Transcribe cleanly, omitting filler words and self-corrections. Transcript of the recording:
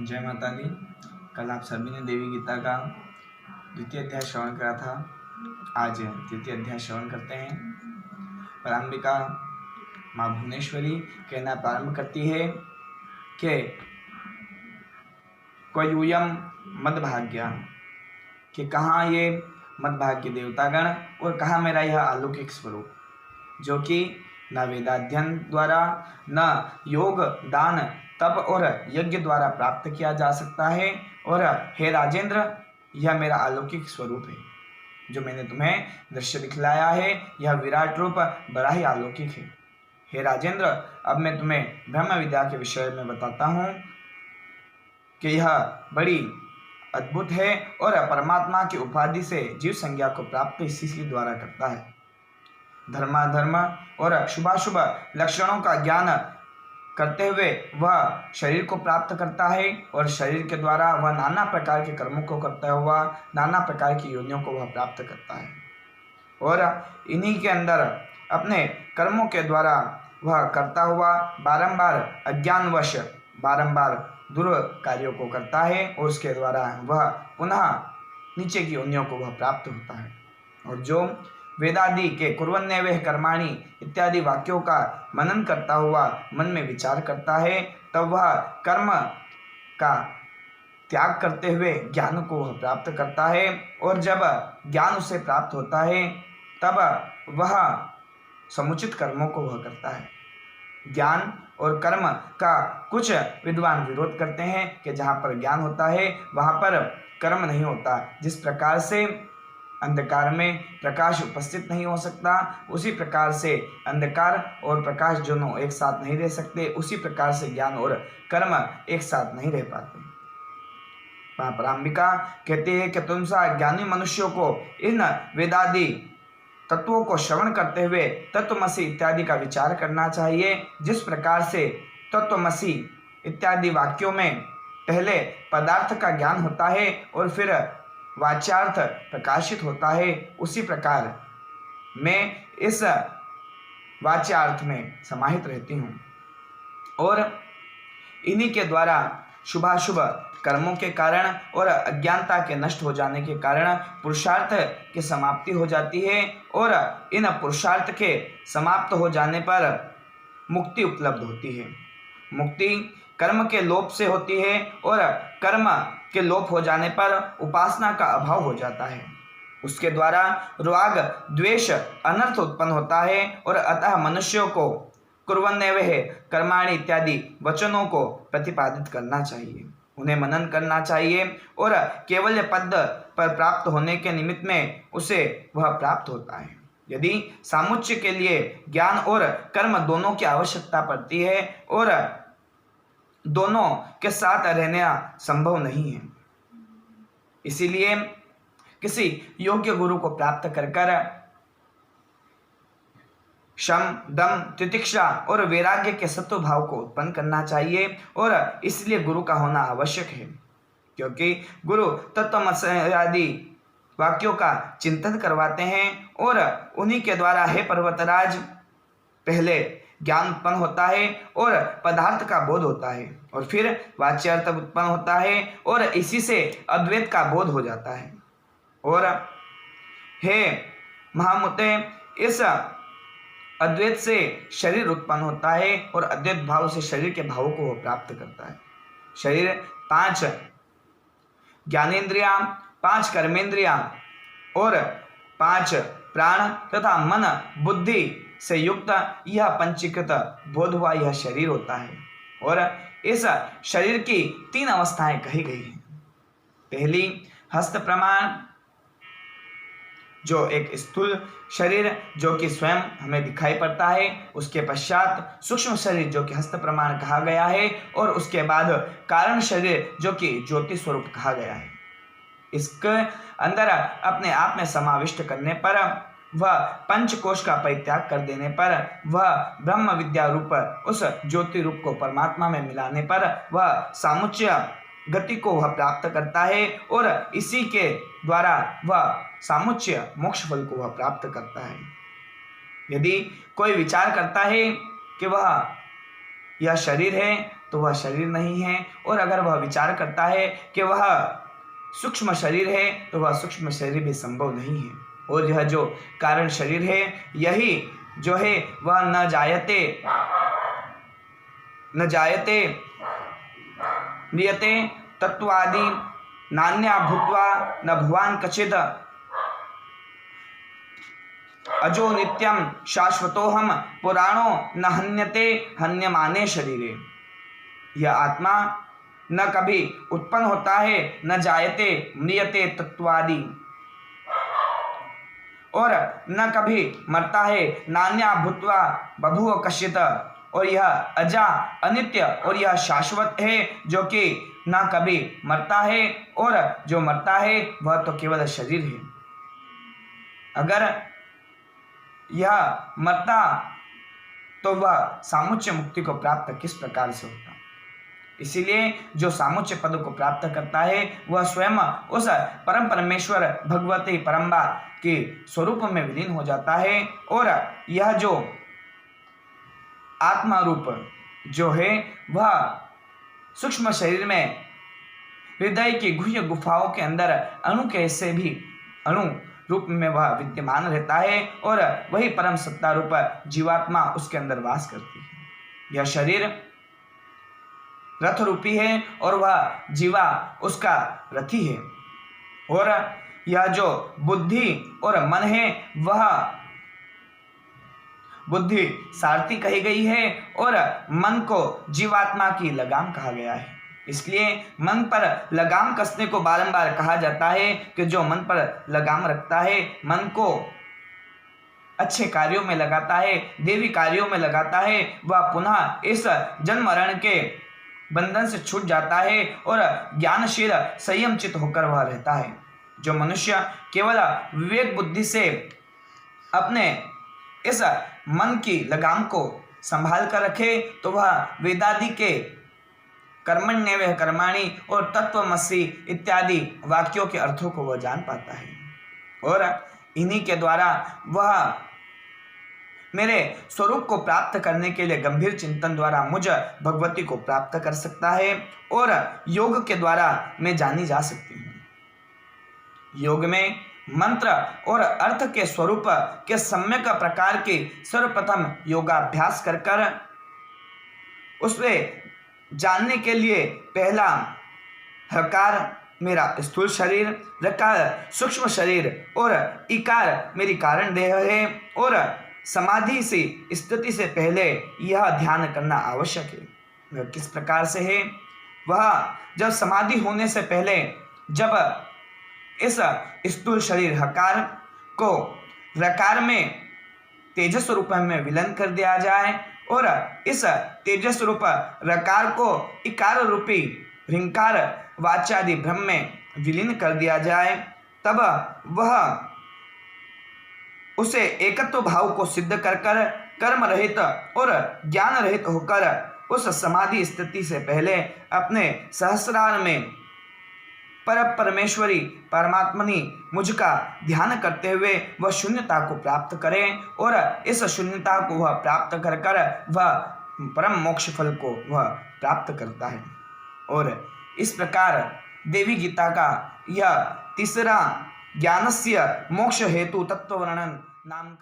जय माता दी। कल आप सभी ने देवी गीता का द्वितीय अध्याय श्रवण करा था। आज तृतीय अध्याय श्रवण करते हैं। पराम्बिका माँ भुवनेश्वरी कहना प्रारंभ करती है कि क्वयूयम मदभाग्य, कि कहाँ ये मदभाग्य देवतागण और कहाँ मेरा यह अलौकिक स्वरूप, जो कि न वेदाध्ययन द्वारा न योग दान तप और यज्ञ द्वारा प्राप्त किया जा सकता है। और हे राजेंद्र, यह मेरा अलौकिक स्वरूप है जो मैंने तुम्हें दृश्य दिखलाया है। यह विराट रूप बड़ा ही अलौकिक है। हे राजेंद्र, अब मैं तुम्हें ब्रह्म विद्या के विषय में बताता हूँ कि यह बड़ी अद्भुत है और परमात्मा की उपाधि से जीव संज्ञा को प्राप्त इसी के द्वारा करता है। धर्माधर्म और शुभाशुभ लक्षणों का ज्ञान करते हुए वह शरीर को प्राप्त करता है और शरीर के द्वारा वह नाना प्रकार के कर्मों को करता हुआ नाना प्रकार की योनियों को वह प्राप्त करता है। और इन्हीं के अंदर अपने कर्मों के द्वारा वह करता हुआ बारंबार अज्ञानवश बारंबार दुर् कार्यों को करता है और उसके द्वारा वह पुनः नीचे की योनियों को वह प्राप्त होता है। और जो वेदादि के कुर्वन्नेवः कर्माणि इत्यादि वाक्यों का मनन करता हुआ मन में विचार करता है, तब वह कर्म का त्याग करते हुए ज्ञान को वह प्राप्त करता है। और जब ज्ञान उसे प्राप्त होता है तब वह समुचित कर्मों को वह करता है। ज्ञान और कर्म का कुछ विद्वान विरोध करते हैं कि जहाँ पर ज्ञान होता है वहाँ पर कर्म नहीं होता। जिस प्रकार से अंधकार में प्रकाश उपस्थित नहीं हो सकता, उसी प्रकार से अंधकार और प्रकाश दोनों एक साथ नहीं रह सकते, उसी प्रकार से ज्ञान और कर्म एक साथ नहीं रह पाते। वहाँ पराम्बिका कहते हैं कि तुम सा ज्ञानी मनुष्यों को इन वेदादि तत्वों को श्रवण करते हुए तत्वमसि इत्यादि का विचार करना चाहिए। जिस प्रकार से तत्वमसि इत्यादि वाक्यों में पहले पदार्थ का ज्ञान होता है और फिर वाच्यार्थ प्रकाशित होता है, उसी प्रकार मैं इस वाच्यार्थ में समाहित रहती हूँ। और इन्हीं के द्वारा शुभाशुभ कर्मों के कारण और अज्ञानता के नष्ट हो जाने के कारण पुरुषार्थ की समाप्ति हो जाती है। और इन पुरुषार्थ के समाप्त हो जाने पर मुक्ति उपलब्ध होती है। मुक्ति कर्म के लोप से होती है और कर्म के लोप हो जाने पर उपासना का अभाव हो जाता है। उसके द्वारा राग द्वेष अनर्थ उत्पन्न होता है और अतः मनुष्यों को कुर्वन्नेवः कर्माणि इत्यादि वचनों को प्रतिपादित करना चाहिए, उन्हें मनन करना चाहिए और केवल पद पर प्राप्त होने के निमित्त में उसे वह प्राप्त होता है। यदि सामुच्य के लिए ज्ञान और कर्म दोनों की आवश्यकता पड़ती है और दोनों के साथ रहना संभव नहीं है, इसीलिए किसी योग्य गुरु को प्राप्त कर शम दम तितिक्षा और वैराग्य के सत्व भाव को उत्पन्न करना चाहिए। और इसलिए गुरु का होना आवश्यक है, क्योंकि गुरु तत्वमसि आदि वाक्यों का चिंतन करवाते हैं और उन्हीं के द्वारा हे पर्वतराज पहले ज्ञान उत्पन्न होता है और पदार्थ का बोध होता है और फिर वाच्यार्थ उत्पन्न होता है और इसी से अद्वैत का बोध हो जाता है। और हे महामुते, इस अद्वैत से शरीर उत्पन्न होता है और अद्वैत भाव से शरीर के भावों को वो प्राप्त करता है। शरीर 5 ज्ञानेन्द्रियां, 5 कर्मेंद्रियां और 5 प्राण तथा मन बुद्धि से युक्त यह पंचीकृत बोध हुआ यह शरीर होता है। और इस शरीर की 3 अवस्थाएं कही गई हैं। पहली हस्त प्रमाण, जो एक स्थूल शरीर जो कि स्वयं हमें दिखाई पड़ता है, उसके पश्चात सूक्ष्म शरीर जो कि हस्त प्रमाण कहा गया है और उसके बाद कारण शरीर जो कि ज्योति स्वरूप कहा गया है। इसके अंदर अपने आप में समाविष्ट करने पर वह पंचकोश का परित्याग कर देने पर वह ब्रह्म विद्या रूप उस ज्योति रूप को परमात्मा में मिलाने पर वह सामुच्य गति को वह प्राप्त करता है और इसी के द्वारा वह सामुच्य मोक्ष फल को वह प्राप्त करता है। यदि कोई विचार करता है कि वह यह शरीर है तो वह शरीर नहीं है, और अगर वह विचार करता है कि वह सूक्ष्म शरीर है तो वह सूक्ष्म शरीर भी संभव नहीं है। और यह जो कारण शरीर है यही जो है वह न जायते म्रियते तत्वादि नान्या भूत्वा न भुवान कचिद अजो नित्यम शाश्वतोहम पुराणो न हन्यते हन्यमाने शरीरे। यह आत्मा न कभी उत्पन्न होता है, न जायते म्रियते तत्वादि, और न कभी मरता है, नान्या भूत्वा बभुव कश्चित, और यह अजा अनित्य और यह शाश्वत है जो कि न कभी मरता है, और जो मरता है वह तो केवल शरीर है। अगर यह मरता तो वह सामुच्य मुक्ति को प्राप्त किस प्रकार से होता। इसीलिए जो सामुच्य पद को प्राप्त करता है वह स्वयं उस परम परमेश्वर भगवती परम्बा के स्वरूप में विलीन हो जाता है। और यह जो आत्मा रूप जो है वह सूक्ष्म शरीर में हृदय की गुह्य गुफाओं के अंदर अणु कैसे भी अणु रूप में वह विद्यमान रहता है, और वही परम सत्ता रूप जीवात्मा उसके अंदर वास करती है। यह शरीर रथ रूपी है और वह जीवा उसका रथी है, और यह जो बुद्धि और मन है वह बुद्धि सारथी कही गई है, और मन को जीवात्मा की लगाम कहा गया है। इसलिए मन पर लगाम कसने को बारंबार कहा जाता है कि जो मन पर लगाम रखता है, मन को अच्छे कार्यों में लगाता है, देवी कार्यों में लगाता है, वह पुनः इस जन्म मरण के बंधन से छूट जाता है और ज्ञानशील संयम चित होकर वह रहता है। जो मनुष्य केवल विवेक बुद्धि से अपने इस मन की लगाम को संभाल कर रखे तो वह वेदादि के कर्मण्येव कर्माणि और तत्वमसि इत्यादि वाक्यों के अर्थों को वह जान पाता है, और इन्हीं के द्वारा वह मेरे स्वरूप को प्राप्त करने के लिए गंभीर चिंतन द्वारा मुझ भगवती को प्राप्त कर सकता है, और योग के द्वारा मैं जानी जा सकती हूँ। योग में मंत्र और अर्थ के स्वरूप के सम्यक प्रकार के सर्वप्रथम योगाभ्यास कर कर उसमें जानने के लिए पहला हकार मेरा स्थूल शरीर, रकार सूक्ष्म शरीर और इकार मेरी कारण देह है, और समाधि से स्थिति से पहले यह ध्यान करना आवश्यक है। वह किस प्रकार से है? वह जब समाधि होने से पहले जब इस स्थूल शरीर हकार को रकार में तेजस रूप में विलीन कर दिया जाए, और इस तेजस रूप रकार को इकार रूपी ह्रींकार वाचादि ब्रह्म में विलीन कर दिया जाए, तब वह उसे एकत्व भाव को सिद्ध कर कर कर्म रहित और ज्ञान रहित होकर उस समाधि स्थिति से पहले अपने सहस्रार में पर परमेश्वरी परमात्मनि मुझ का ध्यान करते हुए वह शून्यता को प्राप्त करे, और इस शून्यता को वह प्राप्त कर कर वह परम मोक्ष फल को वह प्राप्त करता है। और इस प्रकार देवी गीता का यह तीसरा ज्ञानस्य मोक्ष हेतु तत्व वर्णन नाम का